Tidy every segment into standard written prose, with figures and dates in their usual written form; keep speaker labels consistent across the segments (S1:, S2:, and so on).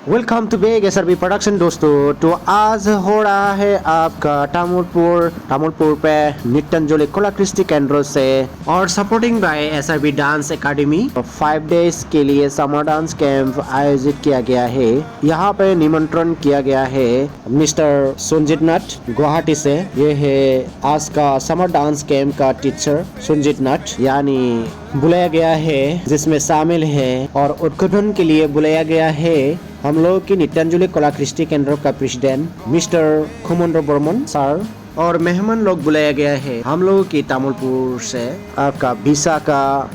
S1: Welcome to Baig SRB production दोस्तों। तो आज हो रहा है आपका तामुलपुर पे नित्यांजलि कला कृष्टि केंद्र से और supporting by SRB dance academy 5 days के लिए समर डांस कैंप आयोजित किया गया है। यहाँ पे निमंत्रण किया गया है मिस्टर सुनजीत नाथ गुवाहाटी से। ये है आज का समर डांस कैंप का टीचर सुनजीत नाथ, यानी बुलाया गया है जिसमें शामिल है और उद्घाटन के लिए बुलाया गया है हम लोग की नित्यांजलि कला कृष्टि केंद्र का president mister Khumendra Burman sir, और मेहमान लोग बुलाया गया है हम लोग की तामुलपुर से आपका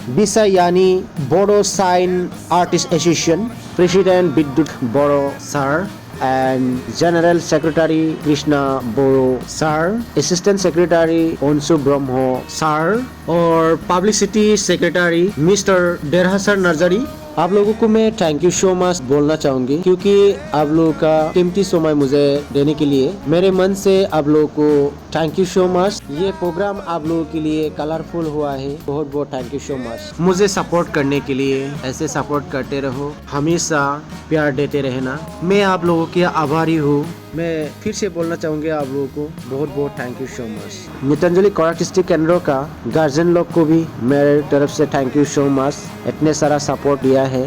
S1: बिसा यानी Bodo sign artist association president Bidyut Boro sir and General Secretary Krishna Boro sir, Assistant Secretary Onsu Brahmo sir और Publicity Secretary Mr. Derhasar Narzari। आप लोगों को मैं थैंक यू सो मच बोलना चाहूंगी क्योंकि आप लोगों का कीमती समय मुझे देने के लिए मेरे मन से आप लोगों को थैंक यू सो मच। ये प्रोग्राम आप लोगों के लिए कलरफुल हुआ है, बहुत बहुत थैंक यू सो मच। मुझे सपोर्ट करने के लिए ऐसे सपोर्ट करते रहो, हमेशा प्यार देते रहना। मैं आप लोगों के आभारी हूँ। मैं फिर से बोलना चाहूंगी आप लोगों को बहुत बहुत थैंक यू सो मच। नित्यांजलि कला कृष्टि केंद्र का गार्जियन लोग को भी मेरे तरफ से थैंक यू सो मच। इतने सारा सपोर्ट दिया है,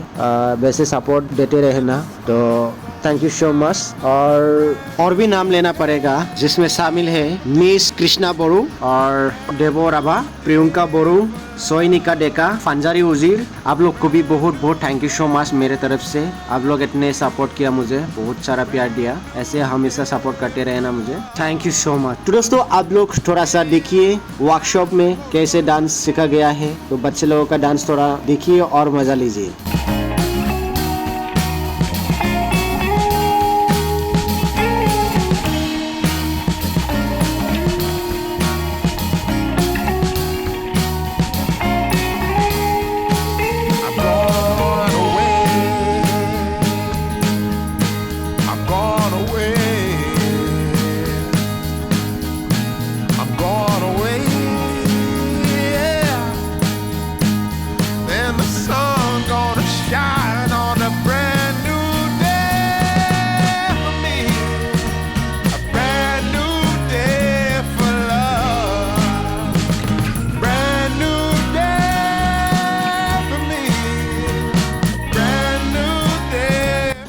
S1: वैसे सपोर्ट देते रहना, तो थैंक यू सो मच। और भी नाम लेना पड़ेगा जिसमें शामिल है मिस कृष्णा बोरू और देवो राभा, प्रियंका बोरू, सोइनिका डेका, फंजारी उजीर। आप लोग को भी बहुत बहुत थैंक यू सो मच मेरे तरफ से। आप लोग इतने सपोर्ट किया, मुझे बहुत सारा प्यार दिया, ऐसे हमेशा सपोर्ट करते रहना मुझे। Thank you so much. तो दोस्तों आप लोग थोड़ा सा देखिए वर्कशॉप में कैसे डांस सीखा गया है, तो बच्चे लोगों का डांस थोड़ा देखिए और मजा लीजिए।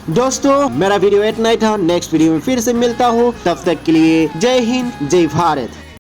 S1: दोस्तों मेरा वीडियो इतना ही था। नेक्स्ट वीडियो में फिर से मिलता हूँ, तब तक के लिए जय हिंद जय भारत।